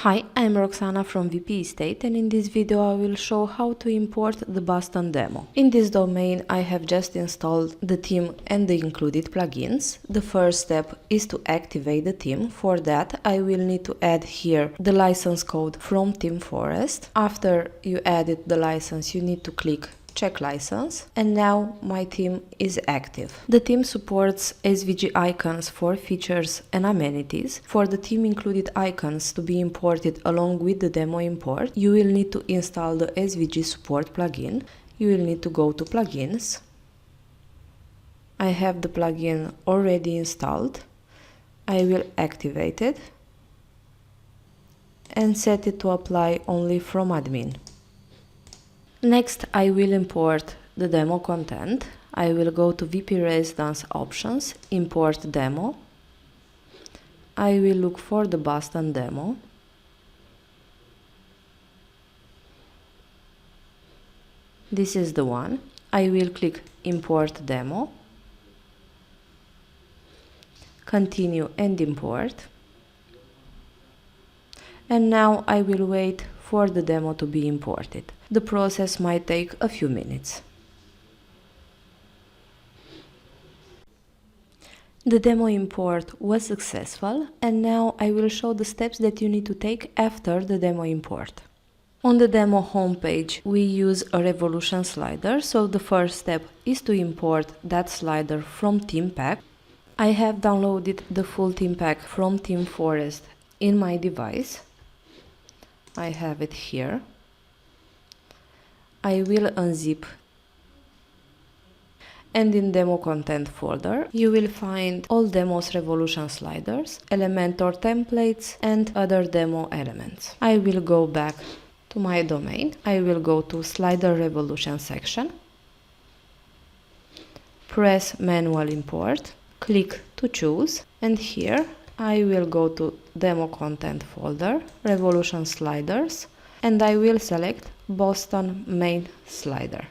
Hi, I'm Roxana from VP Estate, and in this video I will show how to import the Boston demo. In this domain I have just installed the theme and the included plugins. The first step is to activate the theme. For that I will need to add here the license code from Theme Forest. After you added the license you need to click check license, and now my theme is active. The theme supports SVG icons for features and amenities. For the theme included icons to be imported along with the demo import, you will need to install the SVG support plugin. You will need to go to plugins. I have the plugin already installed. I will activate it and set it to apply only from admin. Next, I will import the demo content. I will go to VP Residence Options, Import Demo. I will look for the Boston demo. This is the one. I will click Import Demo, Continue and Import. And now I will wait for the demo to be imported. The process might take a few minutes. The demo import was successful, and now I will show the steps that you need to take after the demo import. On the demo homepage we use a revolution slider, so the first step is to import that slider from theme pack. I have downloaded the full theme pack from Theme Forest in my device. I have it here. I will unzip, and in demo content folder you will find all demos revolution sliders, Elementor templates and other demo elements. I will go back to my domain. I will go to slider revolution section, press manual import, click to choose, and here I will go to demo content folder, revolution sliders, and I will select Boston main slider.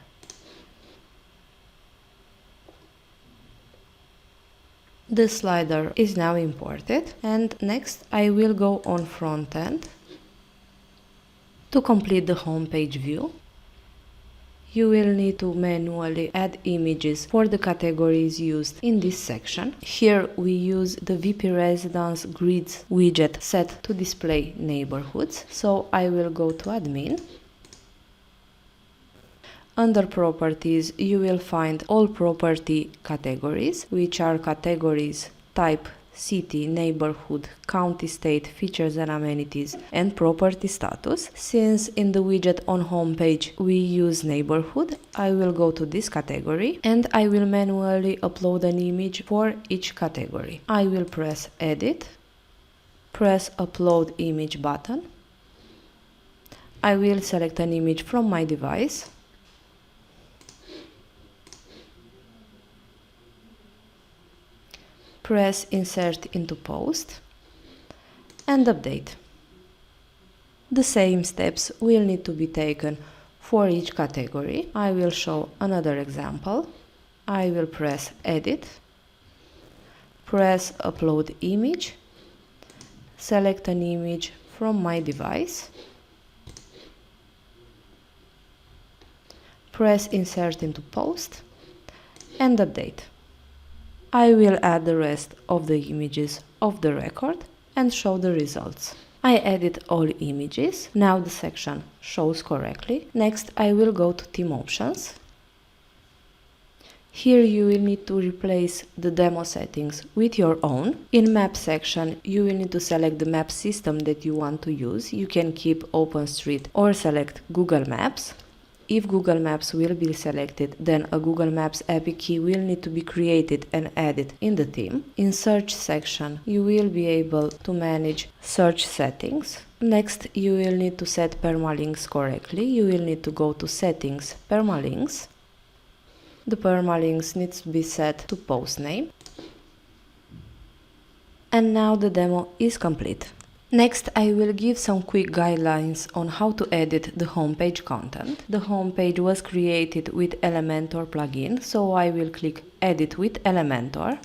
The slider is now imported, and next I will go on front end. To complete the homepage view, you will need to manually add images for the categories used in this section. Here we use the VP Residence Grids widget set to display neighborhoods, so I will go to admin. Under properties you will find all property categories, which are categories type, city, neighborhood, county, state, features and amenities, and property status. Since in the widget on homepage we use neighborhood, I will go to this category and I will manually upload an image for each category. I will press edit, press upload image button. I will select an image from my device. Press insert into post and update. The same steps will need to be taken for each category. I will show another example. I will press edit, press upload image, select an image from my device, press insert into post and update. I will add the rest of the images of the record and show the results. I added all images. Now the section shows correctly. Next I will go to theme options. Here you will need to replace the demo settings with your own. In map section you will need to select the map system that you want to use. You can keep OpenStreet or select Google Maps. If Google Maps will be selected, then a Google Maps API key will need to be created and added in the theme. In search section, you will be able to manage search settings. Next, you will need to set permalinks correctly. You will need to go to settings, permalinks. The permalinks needs to be set to post name. And now the demo is complete. Next, I will give some quick guidelines on how to edit the homepage content. The homepage was created with Elementor plugin, so I will click Edit with Elementor.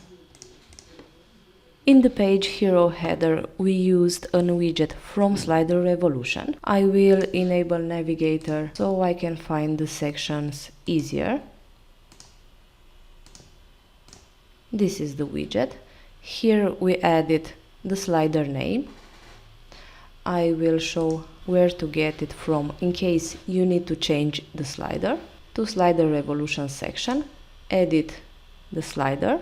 In the page hero header, we used a widget from Slider Revolution. I will enable Navigator so I can find the sections easier. This is the widget. Here we added the slider name. I will show where to get it from in case you need to change the slider. To Slider Revolution section, edit the slider.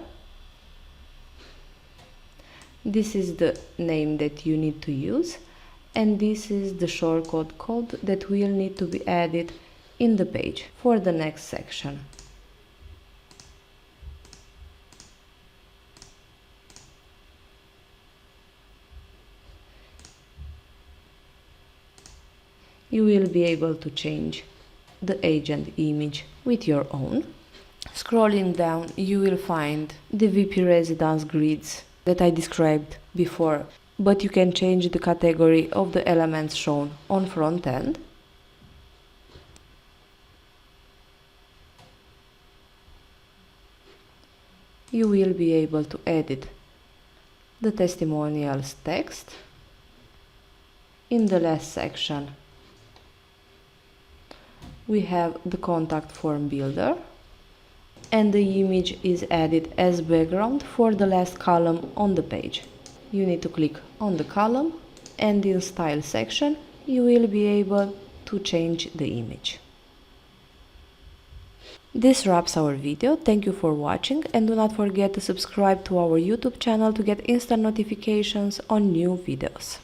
This is the name that you need to use, and this is the shortcode code that will need to be added in the page for the next section. You will be able to change the agent image with your own. Scrolling down, you will find the VP residence grids that I described before, but you can change the category of the elements shown on front end. You will be able to edit the testimonials text. In the last section, we have the contact form builder, and the image is added as background for the last column on the page. You need to click on the column, and in style section you will be able to change the image. This wraps our video. Thank you for watching, and do not forget to subscribe to our YouTube channel to get instant notifications on new videos.